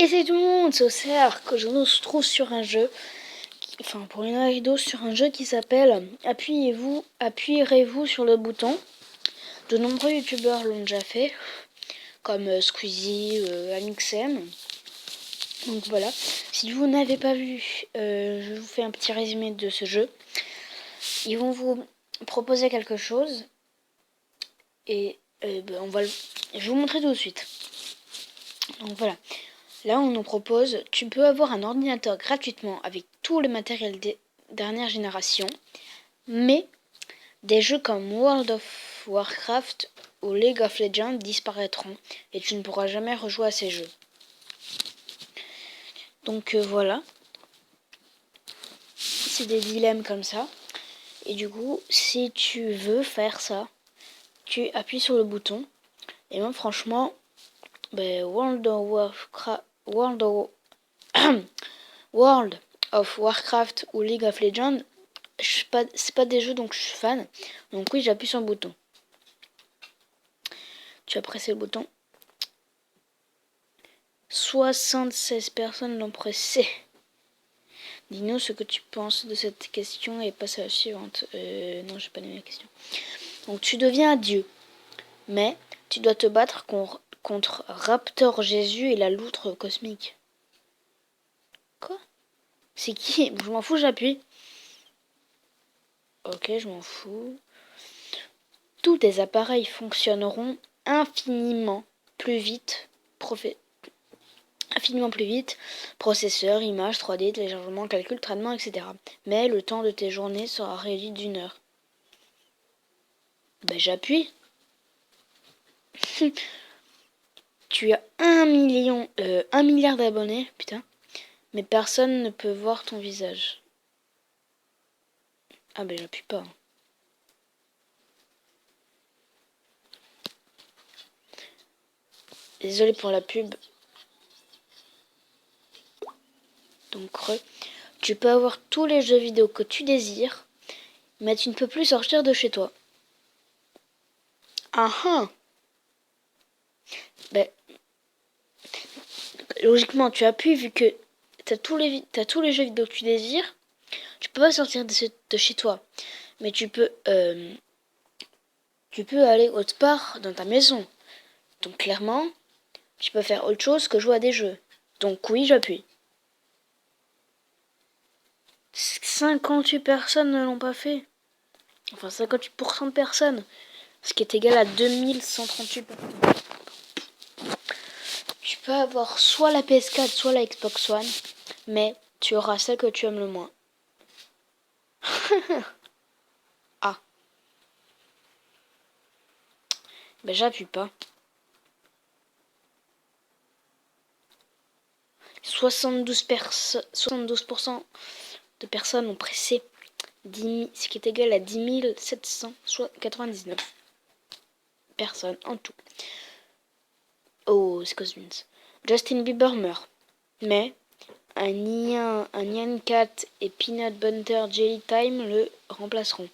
Et c'est tout le monde, c'est Océar que je nous trouve sur un jeu, pour une vidéo sur un jeu qui s'appelle Appuyez-vous sur le bouton. De nombreux youtubeurs l'ont déjà fait, comme Squeezie, Amixem. Donc voilà, si vous n'avez pas vu, je vous fais un petit résumé de ce jeu. Ils vont vous proposer quelque chose et je vais vous montrer tout de suite. Donc voilà. Là, on nous propose, tu peux avoir un ordinateur gratuitement avec tout le matériel des dernières générations, mais des jeux comme World of Warcraft ou League of Legends disparaîtront et tu ne pourras jamais rejouer à ces jeux. Donc voilà, c'est des dilemmes comme ça. Et du coup, si tu veux faire ça, tu appuies sur le bouton. Et moi, franchement, World of Warcraft ou League of Legends, c'est pas des jeux donc je suis fan. Donc oui, j'appuie sur le bouton. Tu as pressé le bouton. 76 personnes l'ont pressé. Dis-nous ce que tu penses de cette question et passe à la suivante. Non, j'ai pas donné la question. Donc tu deviens un dieu, mais tu dois te battre contre Raptor Jésus et la loutre cosmique. Quoi? C'est qui? Je m'en fous, j'appuie. Ok, je m'en fous. Tous tes appareils fonctionneront infiniment plus vite. Processeur, images, 3D, téléchargement, calcul, traitement, etc. Mais le temps de tes journées sera réduit d'1 heure. J'appuie. Tu as 1 milliard d'abonnés, putain. Mais personne ne peut voir ton visage. Ah j'appuie pas. Désolé pour la pub. Donc tu peux avoir tous les jeux vidéo que tu désires, mais tu ne peux plus sortir de chez toi. Ah ah. Logiquement, tu appuies vu que t'as tous les jeux vidéo que tu désires. Tu peux pas sortir de chez toi, mais tu peux aller autre part dans ta maison. Donc clairement, tu peux faire autre chose que jouer à des jeux. Donc oui, j'appuie. 58 personnes ne l'ont pas fait. Enfin 58% de personnes. Ce qui est égal à 2138 personnes. Tu peux avoir soit la PS4, soit la Xbox One, mais tu auras celle que tu aimes le moins. Ah. J'appuie pas. 72% de personnes ont pressé ce qui est égal à 10 799 personnes en tout. Oh, c'est quoi ce mince. Justin Bieber meurt. Mais un Nyan Cat et Peanut Butter Jelly Time le remplaceront.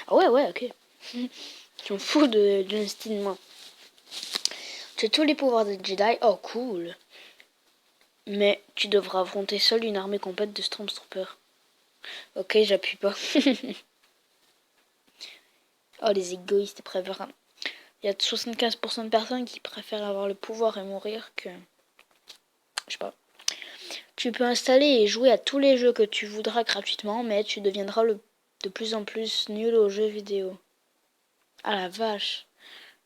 Ah ouais, ok. Je m'en fous de Justin, moi. Tu as tous les pouvoirs des Jedi. Oh, cool. Mais tu devras affronter seul une armée complète de Stormtroopers. Ok, j'appuie pas. Oh, les égoïstes préfèrent. Il y a 75% de personnes qui préfèrent avoir le pouvoir et mourir que... Je sais pas. Tu peux installer et jouer à tous les jeux que tu voudras gratuitement, mais tu deviendras de plus en plus nul aux jeux vidéo. Ah la vache.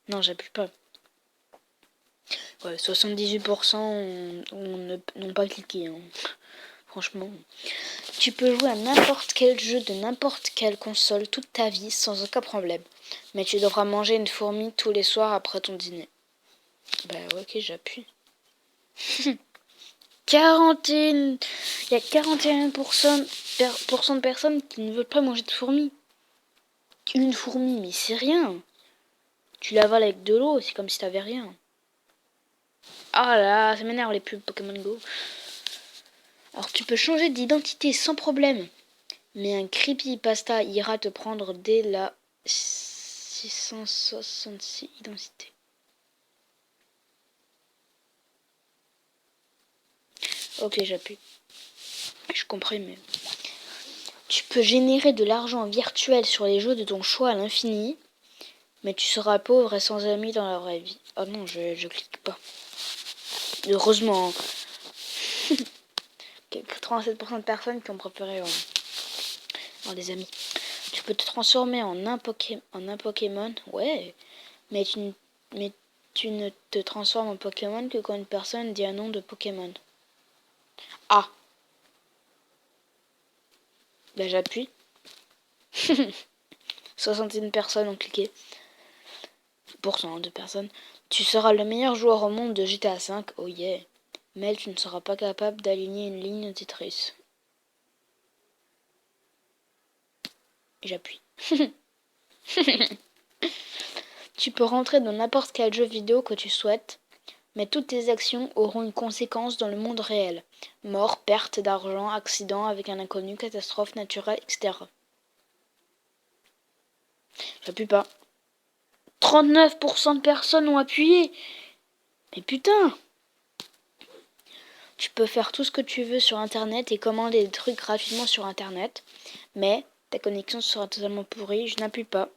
Non, j'appuie pas. Ouais, 78% n'ont pas cliqué. Hein. Franchement. Tu peux jouer à n'importe quel jeu de n'importe quelle console toute ta vie sans aucun problème. Mais tu devras manger une fourmi tous les soirs après ton dîner. Ok, j'appuie. 41... Il y a 41% de personnes qui ne veulent pas manger de fourmis. Une fourmi, mais c'est rien. Tu l'avales avec de l'eau, c'est comme si t'avais rien. Ah là, ça m'énerve les pubs Pokémon Go. Alors tu peux changer d'identité sans problème. Mais un creepypasta ira te prendre dès la 666 identité. Ok, j'appuie. Je comprends, mais... Tu peux générer de l'argent virtuel sur les jeux de ton choix à l'infini, mais tu seras pauvre et sans amis dans la vraie vie. Oh non, je clique pas. Heureusement, 87% de personnes qui ont préféré avoir des amis. Tu peux te transformer en un Pokémon, ouais, mais tu ne te transformes en Pokémon que quand une personne dit un nom de Pokémon. Ah, ben j'appuie. 61 personnes ont cliqué. Pourcent de personnes. Tu seras le meilleur joueur au monde de GTA V, oh yeah. Mais tu ne seras pas capable d'aligner une ligne Tetris. J'appuie. Tu peux rentrer dans n'importe quel jeu vidéo que tu souhaites, mais toutes tes actions auront une conséquence dans le monde réel. Mort, perte d'argent, accident avec un inconnu, catastrophe naturelle, etc. J'appuie pas. 39% de personnes ont appuyé. Mais putain! Tu peux faire tout ce que tu veux sur internet et commander des trucs gratuitement sur internet, mais ta connexion sera totalement pourrie. Je n'appuie pas.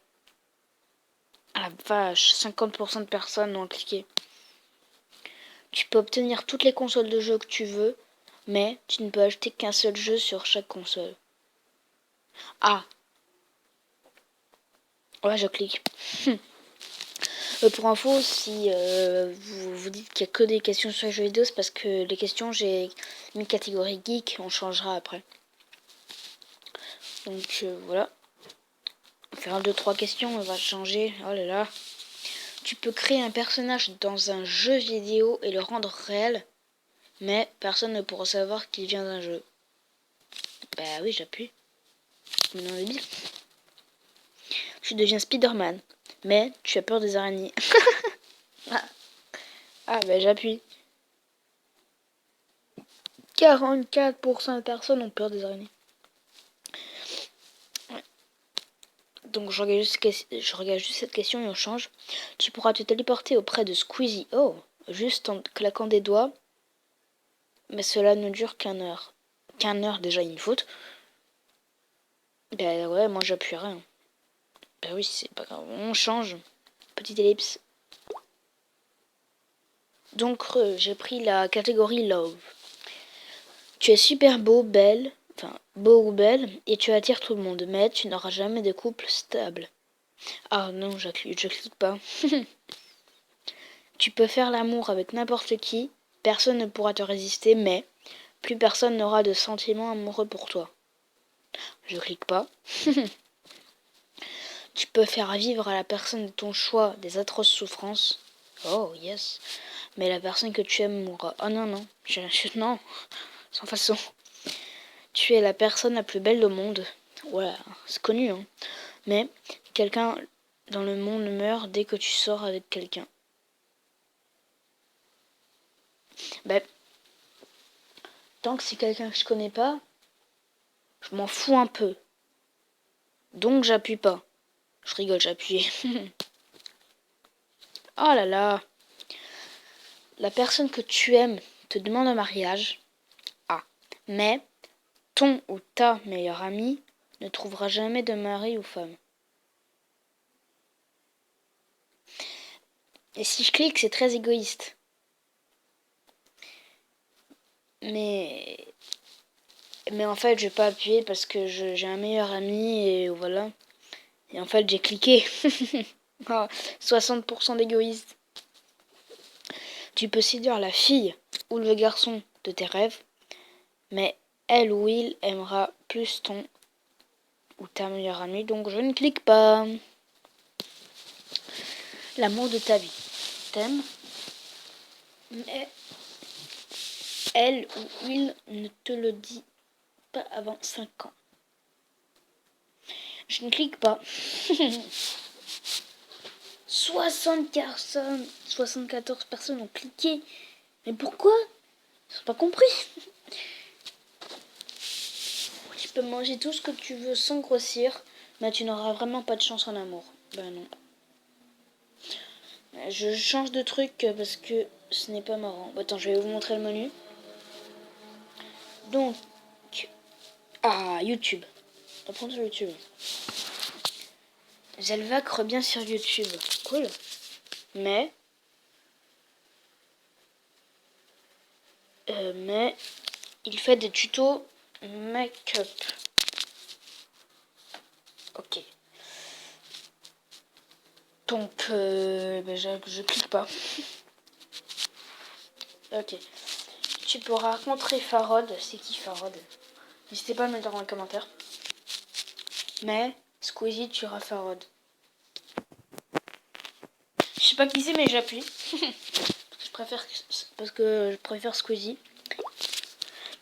Ah la vache, 50% de personnes ont cliqué. Tu peux obtenir toutes les consoles de jeux que tu veux, mais tu ne peux acheter qu'un seul jeu sur chaque console. Ah, ouais, je clique. Pour info, si vous dites qu'il n'y a que des questions sur les jeux vidéo, c'est parce que les questions, j'ai mis catégorie geek, on changera après. Donc voilà. On va faire 1, 2, 3 questions, on va changer. Oh là là. Tu peux créer un personnage dans un jeu vidéo et le rendre réel, mais personne ne pourra savoir qu'il vient d'un jeu. Bah oui, j'appuie. Maintenant, on est bien. Tu deviens Spider-Man, mais tu as peur des araignées. Ah bah j'appuie. 44% de personnes ont peur des araignées. Ouais. Donc je regarde juste cette question et on change. Tu pourras te téléporter auprès de Squeezie. Oh, juste en claquant des doigts. Mais cela ne dure qu'une heure. Qu'une heure déjà une faute. Bah ouais, moi j'appuie rien. Bah oui, c'est pas grave. On change. Petite ellipse. Donc j'ai pris la catégorie love. Tu es super beau, belle, enfin beau ou belle, et tu attires tout le monde, mais tu n'auras jamais de couple stable. Ah non, je clique pas. Tu peux faire l'amour avec n'importe qui, personne ne pourra te résister, mais plus personne n'aura de sentiments amoureux pour toi. Je clique pas. Tu peux faire vivre à la personne de ton choix des atroces souffrances. Oh yes. Mais la personne que tu aimes mourra. Oh non, non. Non. Sans façon. Tu es la personne la plus belle au monde. Ouais, c'est connu, hein. Mais quelqu'un dans le monde meurt dès que tu sors avec quelqu'un. Ben, tant que c'est quelqu'un que je connais pas, je m'en fous un peu. Donc j'appuie pas. Je rigole, j'appuie. Oh là là. La personne que tu aimes te demande un mariage. Ah. Mais ton ou ta meilleure amie ne trouvera jamais de mari ou femme. Et si je clique, c'est très égoïste. Mais en fait, je vais pas appuyer parce que j'ai un meilleur ami et voilà. Et en fait, j'ai cliqué. 60% d'égoïste. Tu peux séduire la fille ou le garçon de tes rêves, mais elle ou il aimera plus ton ou ta meilleure amie, donc je ne clique pas. L'amour de ta vie. T'aimes, mais elle ou il ne te le dit pas avant 5 ans. Je ne clique pas. 74 personnes ont cliqué. Mais pourquoi? Ils n'ont pas compris. Tu peux manger tout ce que tu veux sans grossir, mais tu n'auras vraiment pas de chance en amour. Ben non. Je change de truc parce que ce n'est pas marrant. Attends, je vais vous montrer le menu. Donc, YouTube. On va prendre sur YouTube. Zelvac revient sur YouTube. Cool. Mais il fait des tutos make-up. Ok. Donc, je clique pas. Ok. Tu pourras rencontrer Farod. C'est qui Farod? N'hésitez pas à me le dire dans les commentaires. Mais Squeezie tuera Farod. Je sais pas qui c'est, mais j'appuie. Parce que je préfère Squeezie.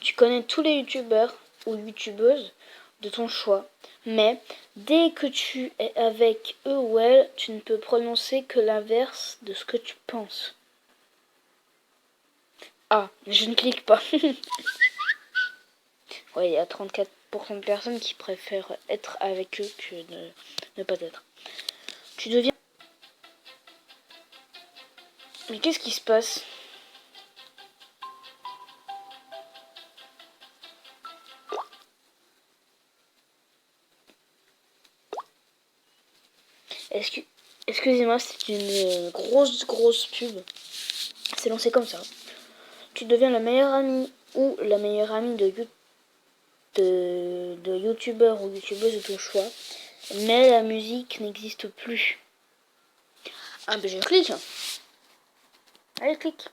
Tu connais tous les youtubeurs ou youtubeuses de ton choix. Mais dès que tu es avec eux ou elles, tu ne peux prononcer que l'inverse de ce que tu penses. Ah, je ne clique pas. Ouais, il y a 34% de personnes qui préfèrent être avec eux que ne pas être. Tu deviens... Mais qu'est-ce qui se passe? Excusez-moi, c'est une grosse pub. C'est lancé comme ça. Tu deviens le meilleur ami ou la meilleure amie de youtubeur ou youtubeuse de ton choix. Mais la musique n'existe plus. Ah ben je clique. Allez, clique.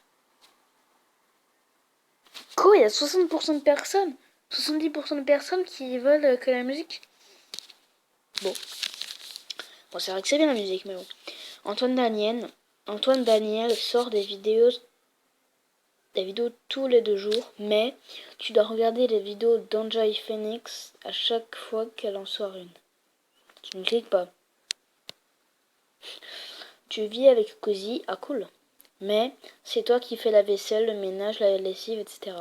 Quoi, il y a 60% de personnes 70% de personnes qui veulent que la musique... Bon, c'est vrai que c'est bien la musique, mais bon. Antoine Daniel sort des vidéos tous les 2 jours, mais tu dois regarder les vidéos d'Enjoy Phoenix à chaque fois qu'elle en sort une. Tu ne cliques pas. Tu vis avec Cozy, ah cool. Mais c'est toi qui fais la vaisselle, le ménage, la lessive, etc.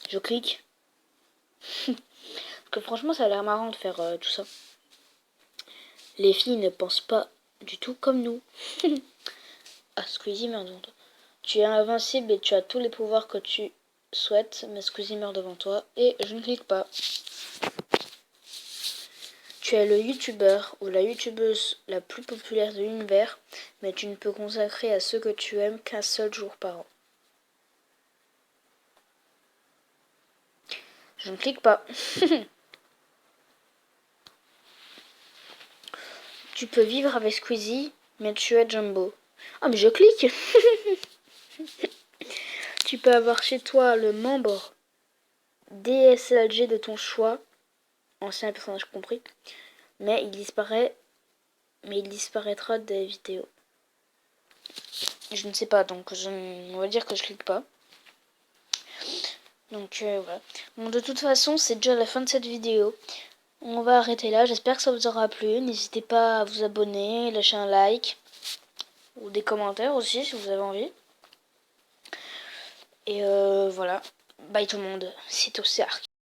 Je clique. Parce que franchement, ça a l'air marrant de faire tout ça. Les filles ne pensent pas du tout comme nous. Ah, Squeezie meurt devant toi. Tu es invincible et tu as tous les pouvoirs que tu souhaites, mais Squeezie meurt devant toi et je ne clique pas. Tu es le youtubeur ou la youtubeuse la plus populaire de l'univers, mais tu ne peux consacrer à ceux que tu aimes qu'un seul jour par an. Je ne clique pas. Tu peux vivre avec Squeezie, mais tu es Jumbo. Ah, mais je clique. Tu peux avoir chez toi le membre DSLG de ton choix, ancien personnage compris, mais il disparaîtra des vidéos. Je ne sais pas, donc on va dire que je clique pas. Donc voilà. Bon, de toute façon, c'est déjà la fin de cette vidéo. On va arrêter là. J'espère que ça vous aura plu. N'hésitez pas à vous abonner, lâcher un like ou des commentaires aussi si vous avez envie. Et voilà. Bye tout le monde. C'est Océark.